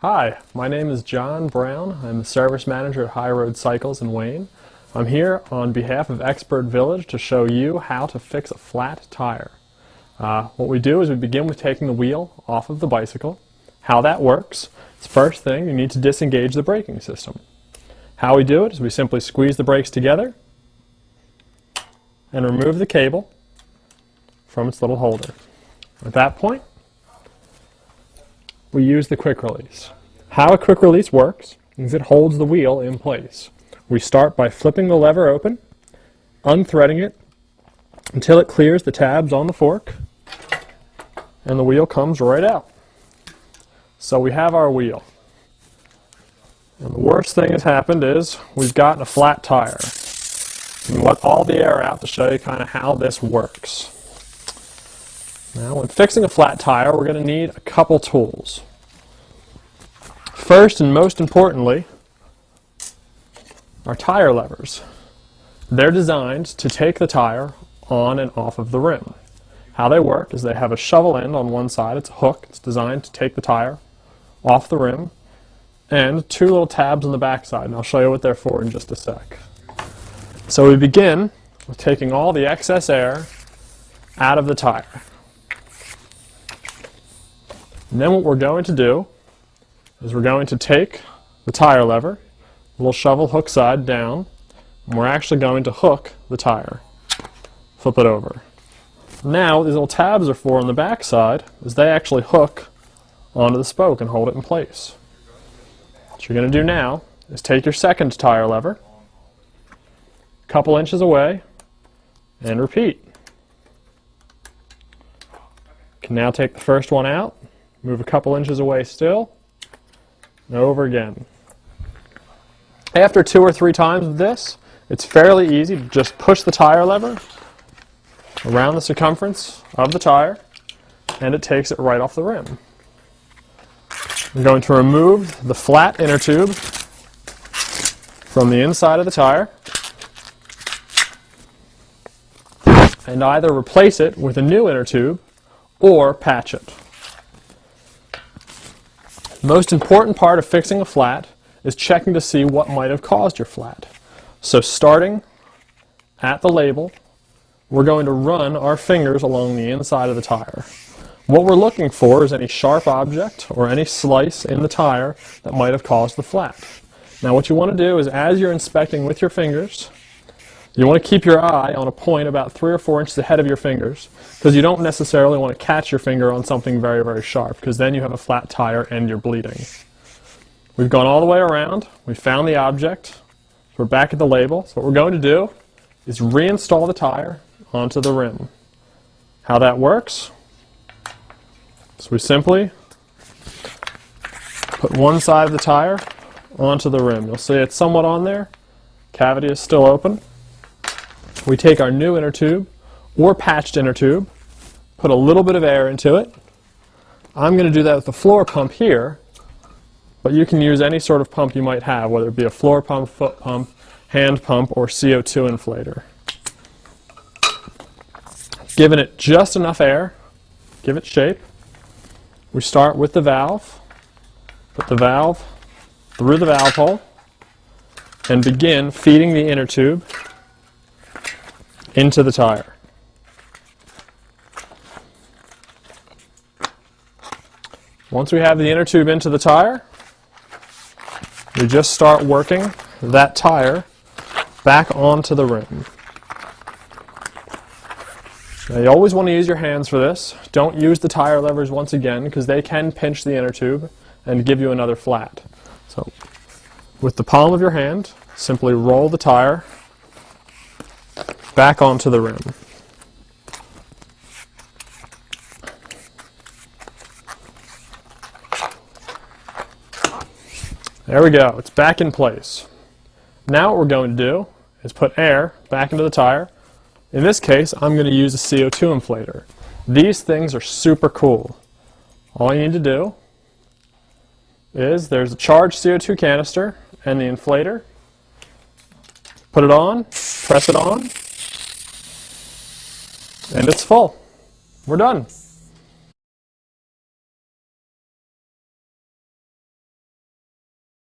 Hi, my name is John Brown. I'm the service manager at High Road Cycles in Wayne. I'm here on behalf of Expert Village to show you how to fix a flat tire. What we do is we begin with taking the wheel off of the bicycle. How that works is, first thing, you need to disengage the braking system. How we do it is we simply squeeze the brakes together and remove the cable from its little holder. At that point, we use the quick release. How a quick release works is it holds the wheel in place. We start by flipping the lever open, unthreading it until it clears the tabs on the fork, and the wheel comes right out. So we have our wheel. And the worst thing that's happened is we've gotten a flat tire. We let all the air out to show you kind of how this works. Now, when fixing a flat tire, we're going to need a couple tools. First and most importantly, our tire levers. They're designed to take the tire on and off of the rim. How they work is they have a shovel end on one side. It's a hook. It's designed to take the tire off the rim, and two little tabs on the back side, and I'll show you what they're for in just a sec. So we begin with taking all the excess air out of the tire. And then what we're going to do is we're going to take the tire lever, the little shovel hook side down, and we're actually going to hook the tire. Flip it over. Now what these little tabs are for on the back side is they actually hook onto the spoke and hold it in place. What you're going to do now is take your second tire lever, a couple inches away, and repeat. You can now take the first one out, move a couple inches away still, and over again. After 2 or 3 times of this, it's fairly easy to just push the tire lever around the circumference of the tire, and it takes it right off the rim. I'm going to remove the flat inner tube from the inside of the tire and either replace it with a new inner tube or patch it. The most important part of fixing a flat is checking to see what might have caused your flat. So starting at the label, we're going to run our fingers along the inside of the tire. What we're looking for is any sharp object or any slice in the tire that might have caused the flat. Now what you want to do is, as you're inspecting with your fingers, you want to keep your eye on a point about 3 or 4 inches ahead of your fingers, because you don't necessarily want to catch your finger on something very, very sharp, because then you have a flat tire and you're bleeding. We've gone all the way around. We found the object. So we're back at the label. So what we're going to do is reinstall the tire onto the rim. How that works? So we simply put one side of the tire onto the rim. You'll see it's somewhat on there. Cavity is still open. We take our new inner tube or patched inner tube, put a little bit of air into it. I'm going to do that with the floor pump here, but you can use any sort of pump you might have, whether it be a floor pump, foot pump, hand pump, or CO2 inflator. Giving it just enough air, give it shape. We start with the valve, put the valve through the valve hole, and begin feeding the inner tube into the tire. Once we have the inner tube into the tire, we just start working that tire back onto the rim. Now you always want to use your hands for this. Don't use the tire levers once again, because they can pinch the inner tube and give you another flat. So with the palm of your hand, simply roll the tire back onto the rim. There we go, it's back in place. Now what we're going to do is put air back into the tire. In this case, I'm going to use a CO2 inflator. These things are super cool. All you need to do is, there's a charged CO2 canister and the inflator. Put it on, press it on, and it's full. We're done.